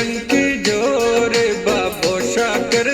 टंकी जोर बाबो शाकर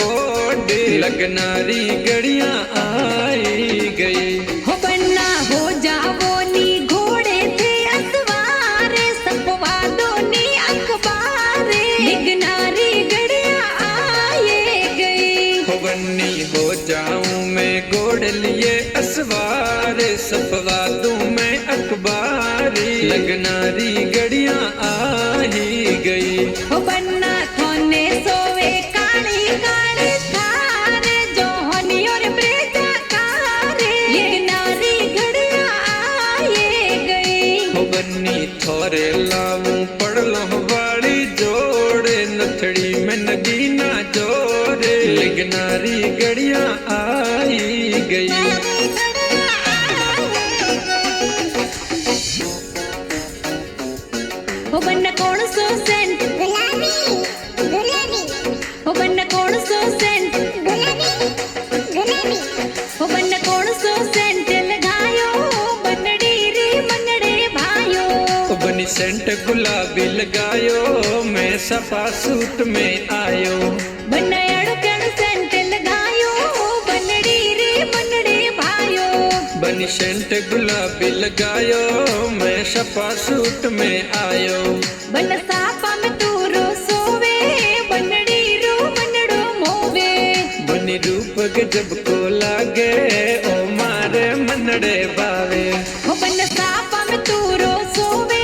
कोडे लगनारी गड़ियां आई गई। हो बन्ना हो जावो नी घोड़े थे असवार सपवादो नी अखबार लगनारी गड़ियां आए गई। हो बन्नी हो जाऊं मैं घोड़े लिए असवार सपवादों में अखबार लगनारी गड़ियां आई गई। हो बन्ना थोने सोवे काली काली थार जो होनी और ब्रेजा कार लगनारी गड़ियां आए गई। हो बन्नी थोरे लाऊं पड़ लो वाली जोड़े नथड़ी में नगीना जोरे लगनारी गड़ियां आई गई। हो बन्ना कौन सो सेंट गुलाबी गुलाबी। हो बन्ना कौन सो सेंट गुलाबी गुलाबी। हो बन्ना कौन सो सेंट लगायो बनड़ी रे मनड़े भायो। हो बनी सेंट गुलाबी लगायो मैं सफा सूट में आयो। बन्ना अड़कण सेंट लगायो बनड़ी रे मनड़े भायो। बनी सेंट गुलाबी लगायो मैं सफा सूट में आयो। बन्ना सापा में तूरो सोवे बनड़ी रो मनड़ो मोवे। बनी रूप गजब को लागे ओ मारे मनड़े बावे। हो बन्ना सापा में तूरो सोवे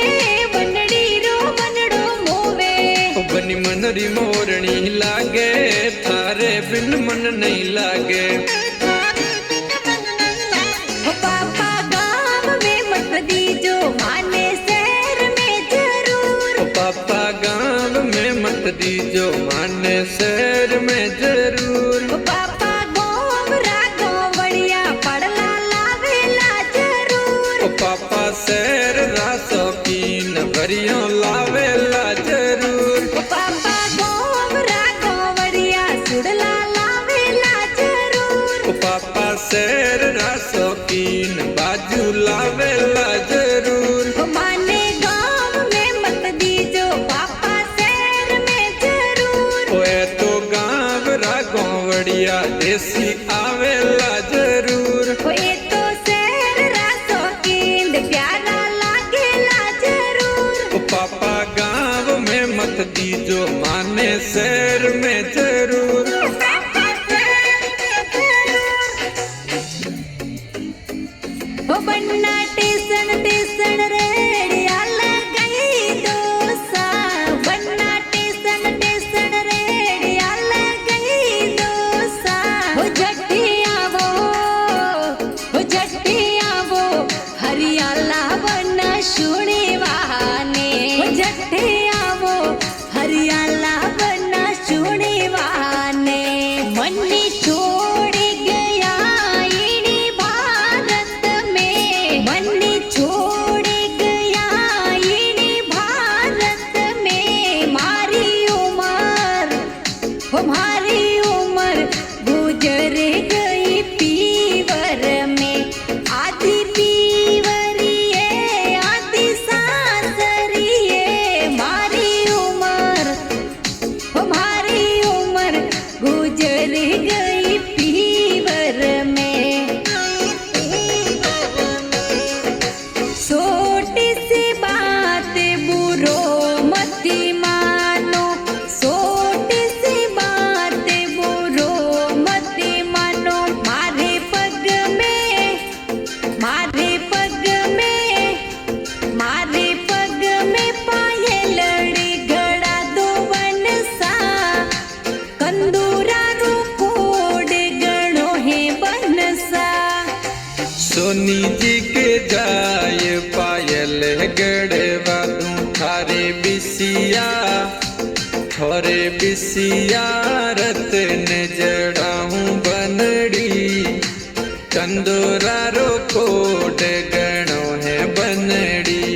बनड़ी रो मनड़ो मोवे। ओ बनी मनरी मोरनी लागे थारे बिन मन नहीं लागे। हो पापा गाँव में मत दीजो माने शहर में जरूर। ओ पापा गाँव में मत दीजो माने शहर में जरूर। हो पापा गाँव रागो बढ़िया पड़ला लावेला जरूर। ओ पापा शहर रासो कीन भरियों लावेला जरूर। हो पापा गाँव रागो बढ़िया सुड़ला लावेला जरूर। ओ पापा शहर रासो कीन बाजू लावेला जरूर। हो माने गाँव में मत दीजो पापा शहर में जरूर। ओए तो गाँव रागोवड़िया देसी आवेला जरूर। हो ये तो शहर रासो कींद प्यारा लागेला जरूर। ओ पापा गाँव में मत दीजो माने शहर में जरूर। हो बन्ना टेसन टेसन रेड़िया लगाई दोसा। बन्ना टेसन टेसन रेड़िया लगाई दोसा। हो झट्टी आवो हरियाला बन्ना सुने वाने। हो झट्टी आवो हरियाला बन्ना सुने वाने। मन्नी छोड़ी गया इनी भारत में। मन्नी छोड़ी गया इनी भारत में। मारी उम्र गुजर गई पीवर में। आधी पीवरिए आधी सासरिए। मारी उम्र गुजर गई पीवर में। छोटी सी बात बुरो मती मानो। छोटी सी बात बुरो मती मानो। मारे पग में पायलड़ी गड़ा दो बनसा। कंदूरा रो कोड गणो है बनसा। सोनी जी के जाय पायल गड़े वादू थारे बिसिया थोरे बिसिया रतन जड़ाऊं बनड़ी। कंदोरा रो कोड गणो है बनड़ी।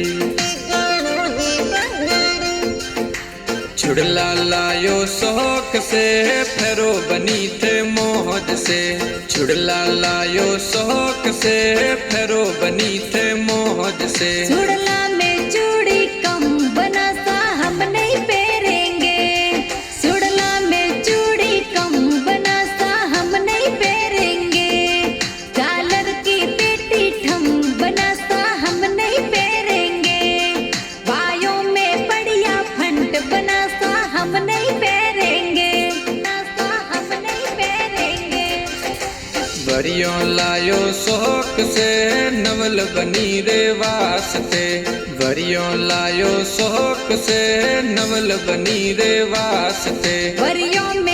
छुड़ला लायो शौक से फेरो बनी थे मौज से। छुड़ला लायो शौक से फेरो बनी थे मौज से। छुड़ला में चूड़ी कम बना सा हम नहीं पहरेंगे। वरियों लायो शौक से नवल बनी रे वास्ते। वरियों लायो शौक से नवल बनी रे वास्ते। वरियों में